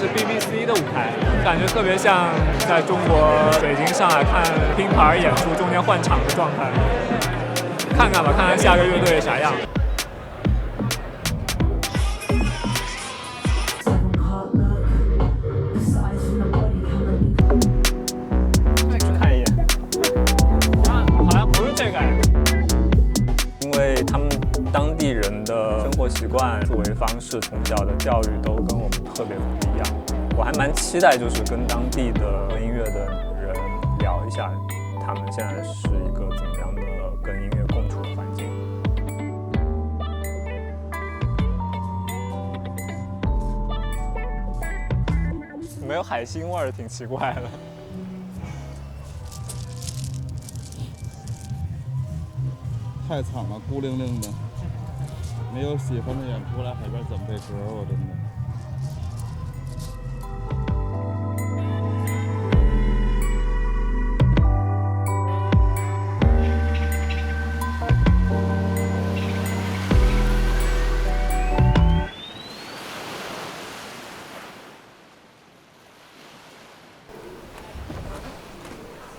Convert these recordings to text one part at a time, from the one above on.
是 BBC 的舞台，感觉特别像在中国北京、上海看拼盘演出中间换场的状态。看看吧，看看下个乐队啥样。看一眼，好像不是这个。因为他们当地人的生活习惯、思维方式、从小的教育都跟我们特别不一样。我还蛮期待，就是跟当地的音乐的人聊一下，他们现在是一个怎么样的跟音乐共处的环境。没有海腥味儿，挺奇怪的。太惨了，孤零零的，没有喜欢的演出来海边怎么背歌？我真的。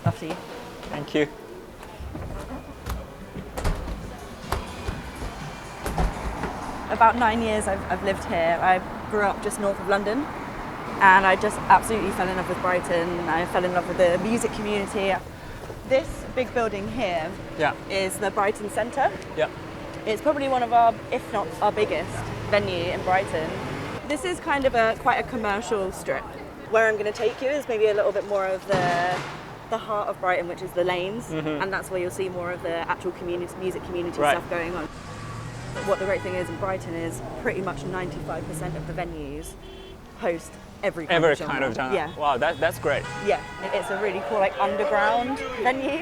Lovely. Thank you. About 9 years I've lived here. I grew up just north of London and I just absolutely fell in love with Brighton. I fell in love with the music community. This big building here is the Brighton Centre. Yeah. It's probably one of our, if not our biggest venue in Brighton. This is kind of quite a commercial strip. Where I'm going to take you is maybe a little bit more of the heart of Brighton, which is the lanes, and that's where you'll see more of the actual music community stuff going on. But what the great thing is in Brighton is pretty much 95% of the venues host every kind of genre. Yeah. Wow, that's great. Yeah, it's a really cool like underground venue.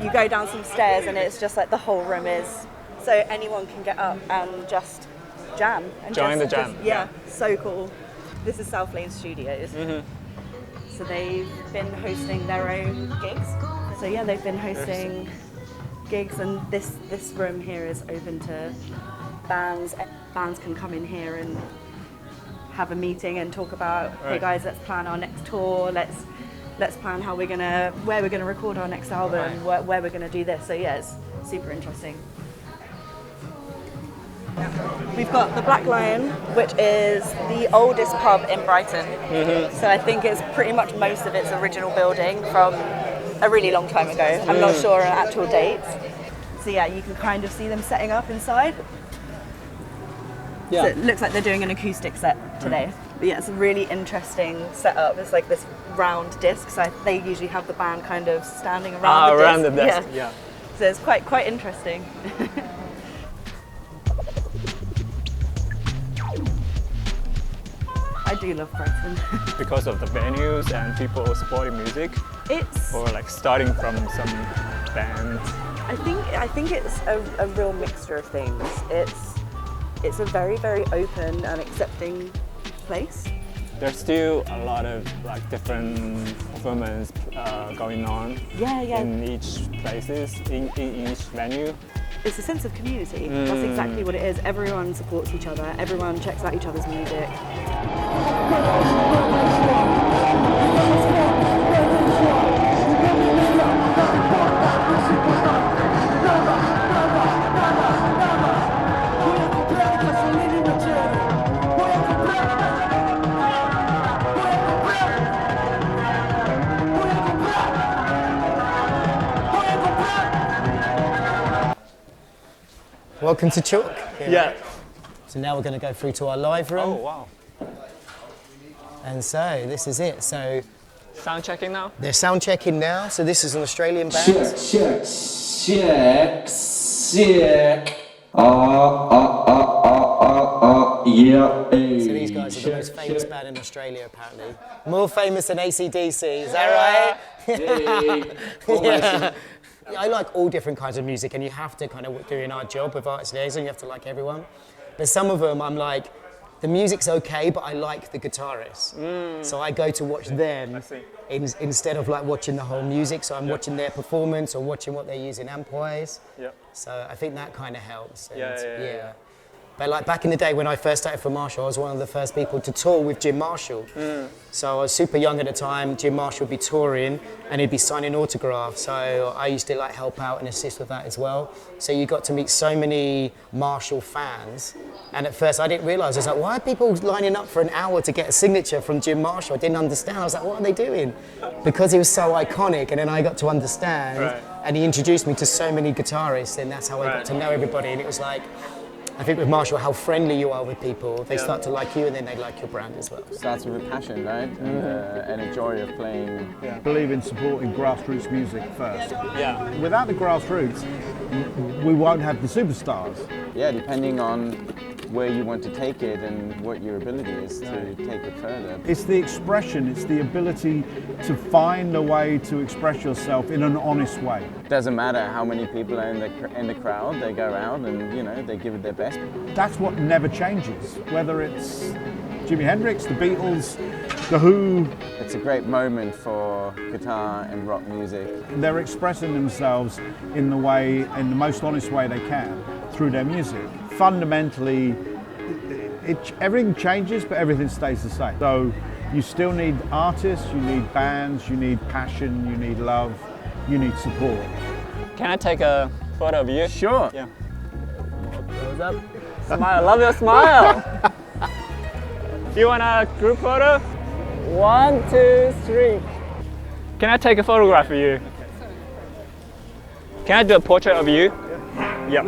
You go down some stairs and it's just like the whole room is, so anyone can get up and just jam. And Join the jam. Yeah, so cool. This is South Lane Studios. So they've been hosting their own gigs. So yeah, they've been hosting gigs, and this room here is open to bands. Bands can come in here and have a meeting and talk about, hey guys, let's plan our next tour. Let's plan where we're gonna record our next album, where we're gonna do this. So yeah, it's super interesting. We've got the Black Lion, which is the oldest pub in Brighton. So I think it's pretty much most of its original building from a really long time ago. I'm not sure on actual dates. So yeah, you can kind of see them setting up inside. Yeah. So it looks like they're doing an acoustic set today. But yeah, it's a really interesting setup. It's like this round disc, so they usually have the band kind of standing around the disc. Yeah. So it's quite interesting. I do love Brighton. Because of the venues and people supporting music? Or like starting from some band? I think it's a real mixture of things. It's a very, very open and accepting place. There's still a lot of like different performance going on in each places, in each venue. It's a sense of community. That's exactly what it is. Everyone supports each other. Everyone checks out each other's music. Welcome to Chalk. Yeah. So now we're going to go through to our live room. Oh, wow. And so this is it. So sound checking now? They're sound checking now. So this is an Australian band. Check. Yeah. So these guys are the most famous band in Australia, apparently. More famous than AC/DC, is that right? Yeah. I like all different kinds of music, and you have to kind of, doing our job with artist liaison, you have to like everyone. But some of them, I'm like, the music's okay, but I like the guitarists. So I go to watch them instead of like watching the whole music. So I'm watching their performance or watching what they use in amp-wise. So I think that kind of helps. And, But like back in the day when I first started for Marshall, I was one of the first people to tour with Jim Marshall. So I was super young at the time. Jim Marshall would be touring and he'd be signing autographs. So I used to like help out and assist with that as well. So you got to meet so many Marshall fans. And at first I didn't realise, I was like, why are people lining up for an hour to get a signature from Jim Marshall? I didn't understand. I was like, what are they doing? Because he was so iconic, and then I got to understand. Right. And he introduced me to so many guitarists, and that's how I got to know everybody. And it was like, I think with Marshall, how friendly you are with people. They start to like you, and then they like your brand as well. Starts with a passion, right? And a joy of playing. I believe in supporting grassroots music first. Yeah. Without the grassroots, we won't have the superstars. Yeah, depending on where you want to take it and what your ability is to take it further. It's the expression, it's the ability to find a way to express yourself in an honest way. Doesn't matter how many people are in the crowd, they go out and, you know, they give it their best. That's what never changes, whether it's Jimi Hendrix, the Beatles, The Who. It's a great moment for guitar and rock music. They're expressing themselves in the most honest way they can through their music. Fundamentally, everything changes, but everything stays the same. So you still need artists, you need bands, you need passion, you need love, you need support. Can I take a photo of you? Sure. Yeah. Close up. Smile. Love your smile. Do you want a group photo? 1, 2, 3. Can I take a photograph of you? Can I do a portrait of you? Yeah.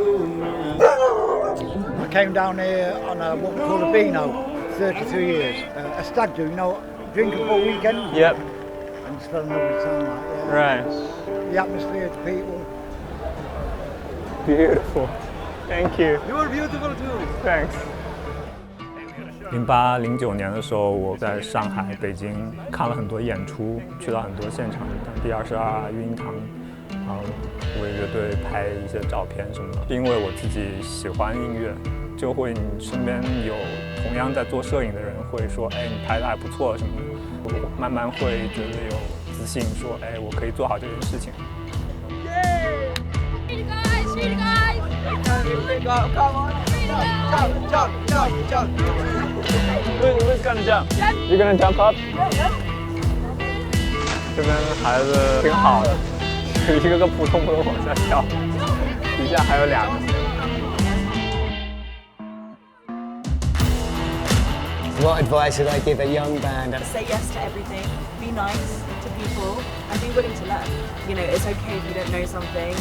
I came down here on what we call a Beano, 32 years. A stag do, you know, drinking for a weekend. Yep. And just fell in love with town like that. Right. The atmosphere, the people. Beautiful. Thank you. You're beautiful too. Thanks. 08、09年的时候，我在上海、北京看了很多演出，去到很多现场，像第22育婴堂，然后为乐队拍一些照片什么的。因为我自己喜欢音乐，就会你身边有同样在做摄影的人会说，哎，你拍的还不错什么的。我慢慢会觉得有自信，说，哎，我可以做好这件事情。Who's gonna jump? You're gonna jump up? 这边孩子挺好的，一个个扑通扑通往下跳，底下还有2个。What advice would I give a young band? Say yes to everything, be nice to people, and be willing to learn. You know, it's okay if you don't know something.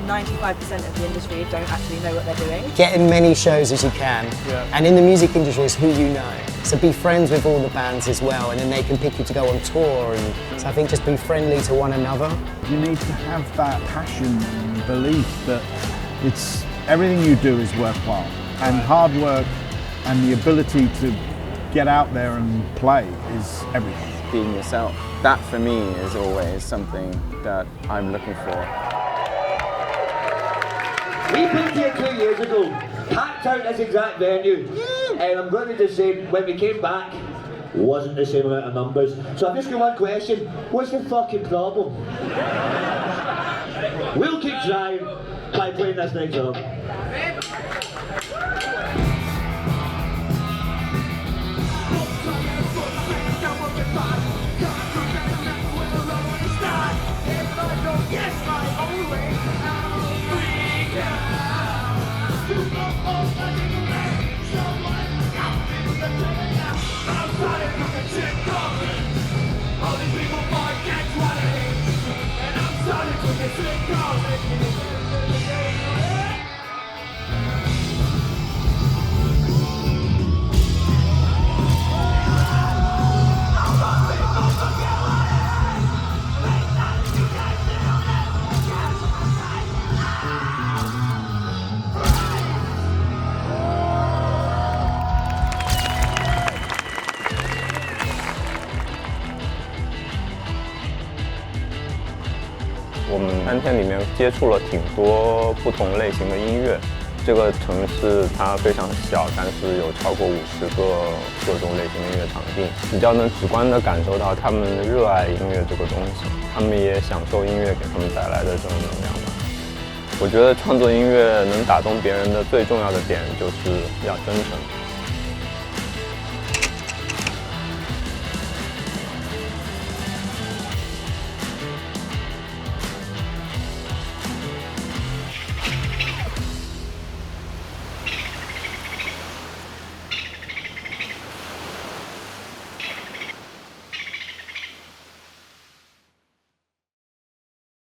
95% of the industry don't actually know what they're doing. Get in many shows as you can. Yeah. And in the music industry, it's who you know. So be friends with all the bands as well, and then they can pick you to go on tour. And so I think just be friendly to one another. You need to have that passion and belief that it's everything you do is worthwhile. And hard work and the ability to get out there and play is everything. Being yourself. That for me is always something that I'm looking for. We played here 2 years ago, packed out this exact venue, and I'm going to just say, when we came back, wasn't the same amount of numbers. So I've just got one question, what's the fucking problem? We'll keep trying by playing this next song.我们3天里面接触了挺多不同类型的音乐。这个城市它非常小，但是有超过50个各种类型的音乐场地，比较能直观地感受到他们热爱音乐这个东西，他们也享受音乐给他们带来的这种能量吧。我觉得创作音乐能打动别人的最重要的点就是要真诚。